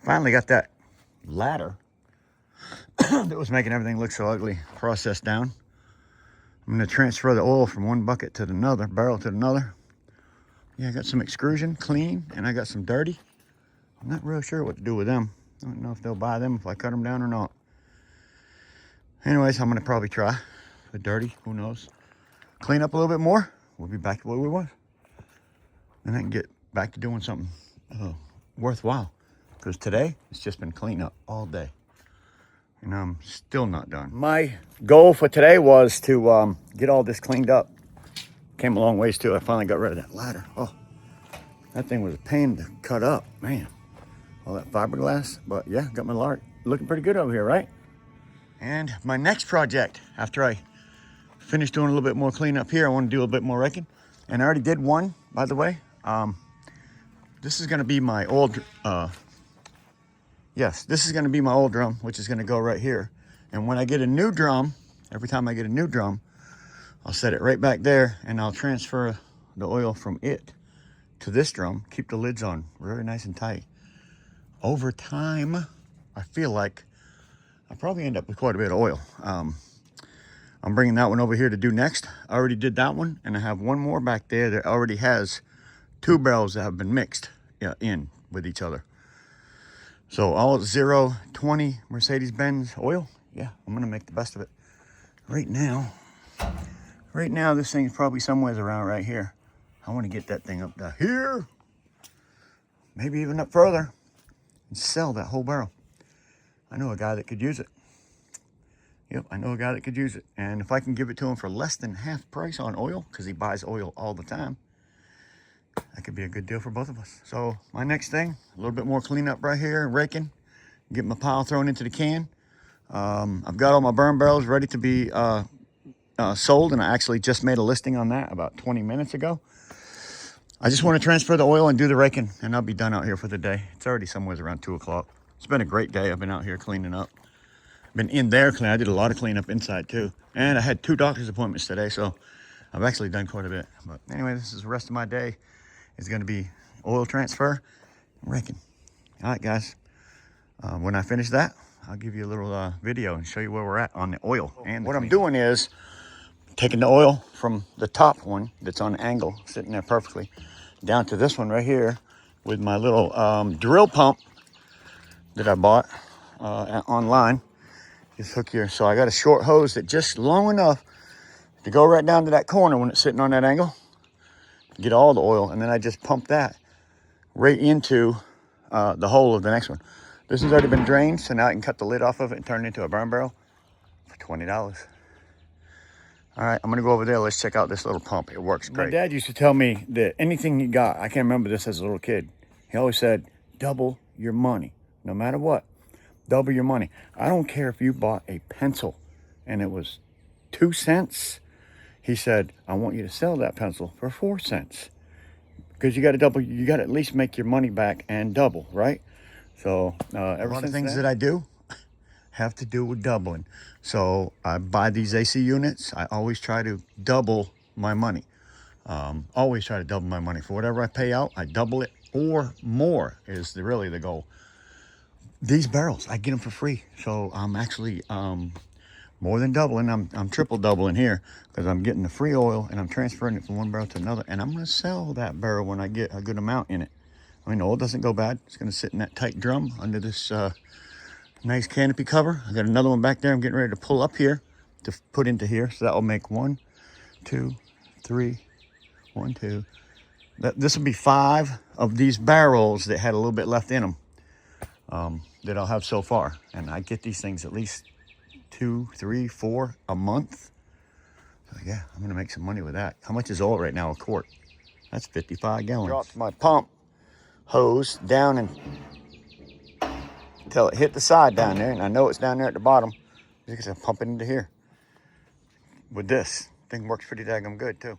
Finally got that ladder that was making everything look so ugly processed down. I'm going to transfer the oil from one bucket to another, barrel to another. Yeah, I got some extrusion, clean, and I got some dirty. I'm not real sure what to do with them. I don't know if they'll buy them if I cut them down or not. Anyways, I'm going to probably try the dirty, who knows. Clean up a little bit more. We'll be back to where we were. And I can get back to doing something worthwhile. Because today, it's just been clean up all day. And I'm still not done. My goal for today was to get all this cleaned up. Came a long ways too. I finally got rid of that ladder. Oh, that thing was a pain to cut up, man. All that fiberglass, but yeah, got my lark looking pretty good over here, right? And my next project, after I finish doing a little bit more cleanup here, I want to do a little bit more raking. And I already did one, by the way. This is going to be my old, yes, this is going to be my old drum, which is going to go right here. And when I get a new drum, every time I get a new drum, I'll set it right back there and I'll transfer the oil from it to this drum, keep the lids on very nice and tight. Over time, I feel like I'll probably end up with quite a bit of oil. I'm bringing that one over here to do next. I already did that one, and I have one more back there that already has 2 barrels that have been mixed in with each other. So all 020 Mercedes-Benz oil. Yeah, I'm gonna make the best of it. Right now, this thing's probably somewhere around right here. I want to get that thing up to here, maybe even up further, and sell that whole barrel. I know a guy that could use it. Yep, I know a guy that could use it. And if I can give it to him for less than half price on oil, because he buys oil all the time, that could be a good deal for both of us. So my next thing, a little bit more cleanup right here, raking, get my pile thrown into the can. I've got all my burn barrels ready to be sold, and I actually just made a listing on that about 20 minutes ago. I just want to transfer the oil and do the raking, and I'll be done out here for the day. It's already somewhere around 2 o'clock. It's been a great day. I've been out here cleaning up. Been in there cleaning. I did a lot of cleanup inside too. And I had 2 doctor's appointments today, so I've actually done quite a bit. But anyway, this is the rest of my day. It's going to be oil transfer and raking. All right, guys. When I finish that, I'll give you a little video and show you where we're at on the oil. And what I'm doing is taking the oil from the top one that's on an angle, sitting there perfectly, down to this one right here with my little drill pump that I bought online. Just hook here. So I got a short hose that just long enough to go right down to that corner when it's sitting on that angle, get all the oil, and then I just pump that right into the hole of the next one. This has already been drained, so now I can cut the lid off of it and turn it into a burn barrel for $20. All right, I'm gonna go over there. Let's check out this little pump. It works great. My dad used to tell me that anything he got, I can't remember this as a little kid, he always said, double your money, no matter what. Double your money. I don't care if you bought a pencil and it was 2 cents. He said, I want you to sell that pencil for 4 cents. Because you got to double, you got to at least make your money back and double, right? So ever since things that I do have to do with doubling. So I buy these AC units. I always try to double my money. Always try to double my money. For whatever I pay out, I double it or more is really the goal. These barrels, I get them for free. So I'm actually more than doubling. I'm triple doubling here because I'm getting the free oil and I'm transferring it from one barrel to another. And I'm going to sell that barrel when I get a good amount in it. I mean, the oil doesn't go bad. It's going to sit in that tight drum under this nice canopy cover. I got another one back there. I'm getting ready to pull up here to put into here. So that will make 1, 2, 3, 1, 2. This will be 5 of these barrels that had a little bit left in them. That I'll have so far, and I get these things at least 2, 3, 4 a month. So yeah, I'm gonna make some money with that. How much is oil right now a quart? That's 55 gallons. Dropped my pump hose down and until it hit the side down there, and I know it's down there at the bottom because I pump it into here. With this thing works pretty daggum good too.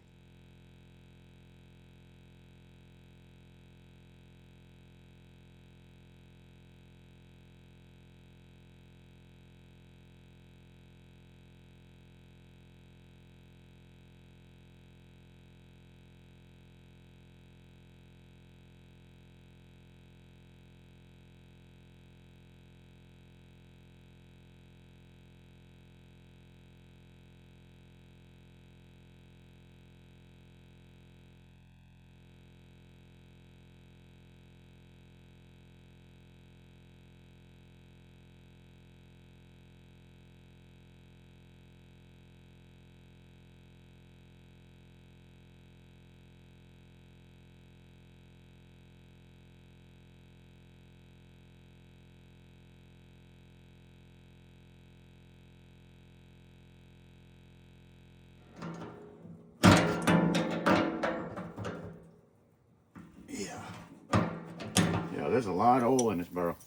there's a lot of oil in this barrel.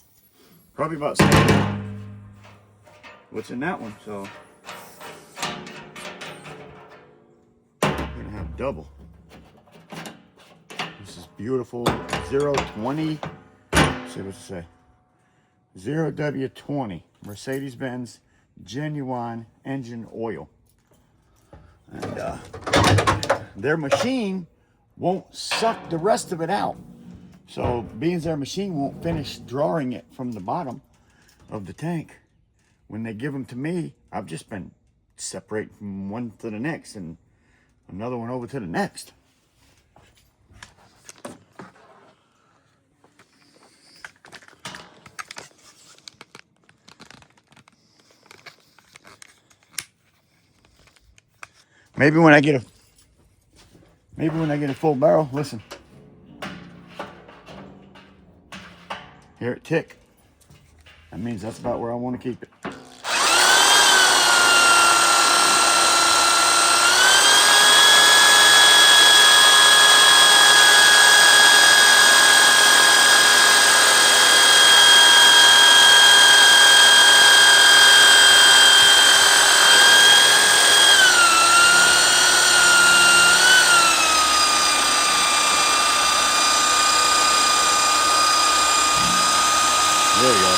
Probably about 7 what's in that one, so I'm gonna have double. This is beautiful 020. Let's see what to say. 0W20 Mercedes-Benz genuine engine oil. And their machine won't suck the rest of it out. So being their machine won't finish drawing it from the bottom of the tank, when they give them to me, I've just been separating from one to the next and another one over to the next. Maybe when I get a full barrel, listen. Hear it tick. That means that's about where I want to keep it. There we go.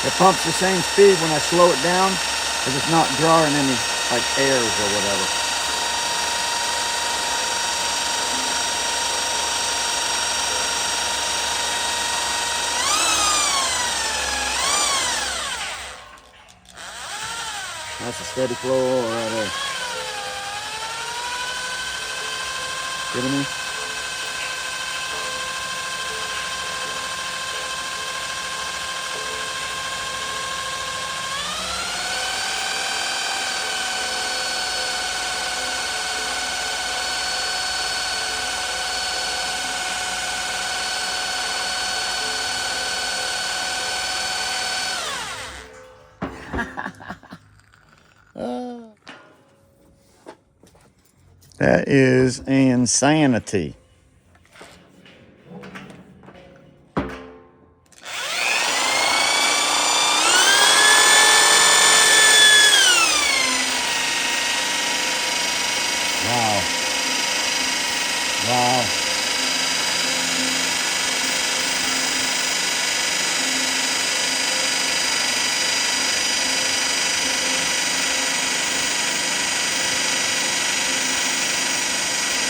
It pumps the same speed when I slow it down, because it's not drawing any like airs or whatever. That's a steady flow right there. Kidding me? That is insanity. Wow. Wow.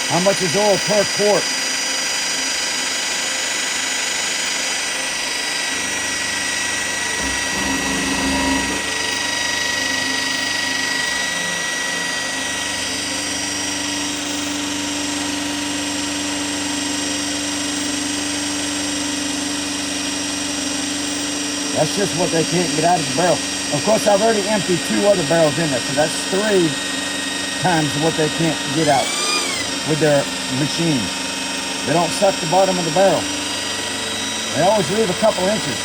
How much is oil per quart? That's just what they can't get out of the barrel. Of course, I've already emptied 2 other barrels in there, so that's 3 times what they can't get out with their machine. They don't suck the bottom of the barrel. They always leave a couple inches.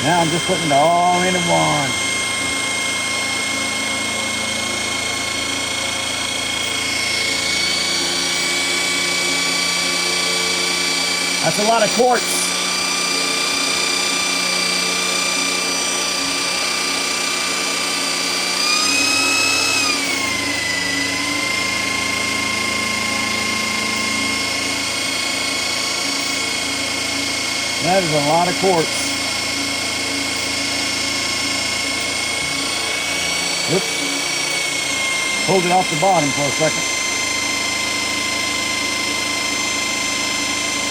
Now I'm just putting it all in at once. That's a lot of quarts. That is a lot of quarts. Oops. Pulled it off the bottom for a second.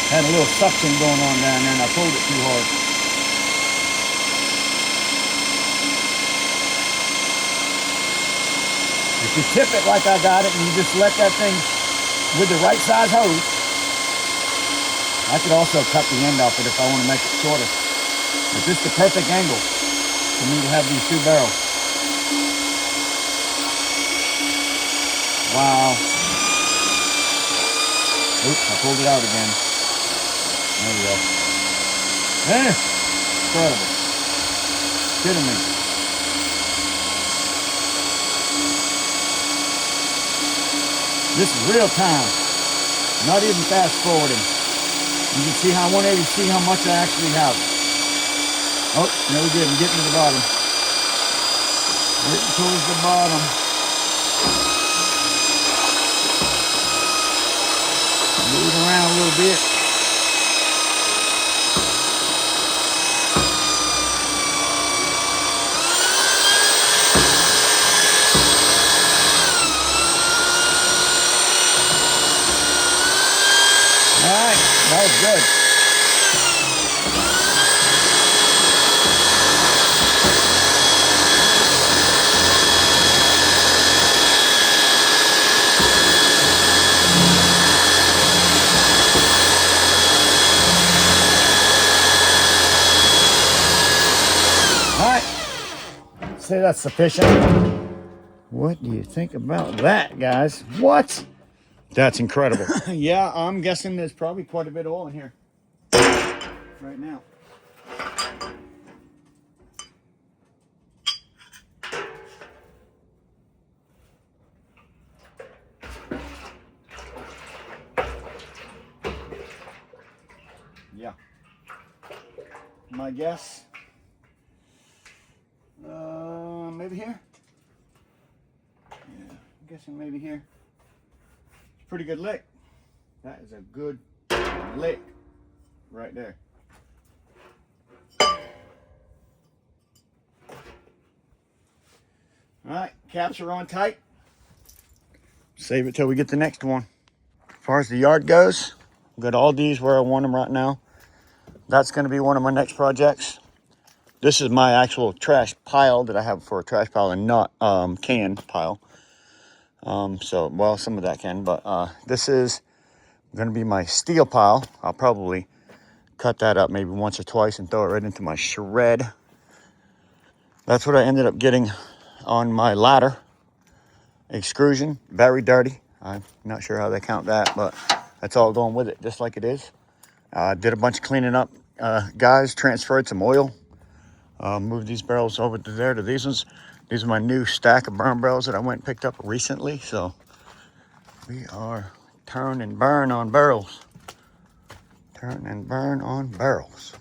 Had a little suction going on down there and I pulled it too hard. If you tip it like I got it and you just let that thing with the right size hose. I could also cut the end off it if I want to make it shorter. But this is the perfect angle for me to have these two barrels. Wow. Oops, I pulled it out again. There we go. Incredible. Kidding me. This is real time. Not even fast forwarding. You can see how I want to see how much I actually have. Oh, no we didn't. Getting to the bottom. Getting towards the bottom. Move around a little bit. Alright, that was good. Alright, say that's sufficient. What do you think about that, guys? What? That's incredible. Yeah, I'm guessing there's probably quite a bit of oil in here right now. Yeah. My guess, maybe here? Yeah, I'm guessing maybe here. It's a pretty good lick. That is a good lick right there. Alright, caps are on tight. Save it till we get the next one. As far as the yard goes, I've got all these where I want them right now. That's going to be one of my next projects. This is my actual trash pile that I have for a trash pile and not can pile. So, well, some of that can, but this is going to be my steel pile. I'll probably cut that up maybe once or twice and throw it right into my shred. That's what I ended up getting on my ladder extrusion. Very dirty. I'm not sure how they count that, but that's all going with it, just like it is. Did a bunch of cleaning up, guys. Transferred some oil. Moved these barrels over to there to these ones. These are my new stack of burn barrels that I went and picked up recently. So we are turn and burn on barrels. Turn and burn on barrels.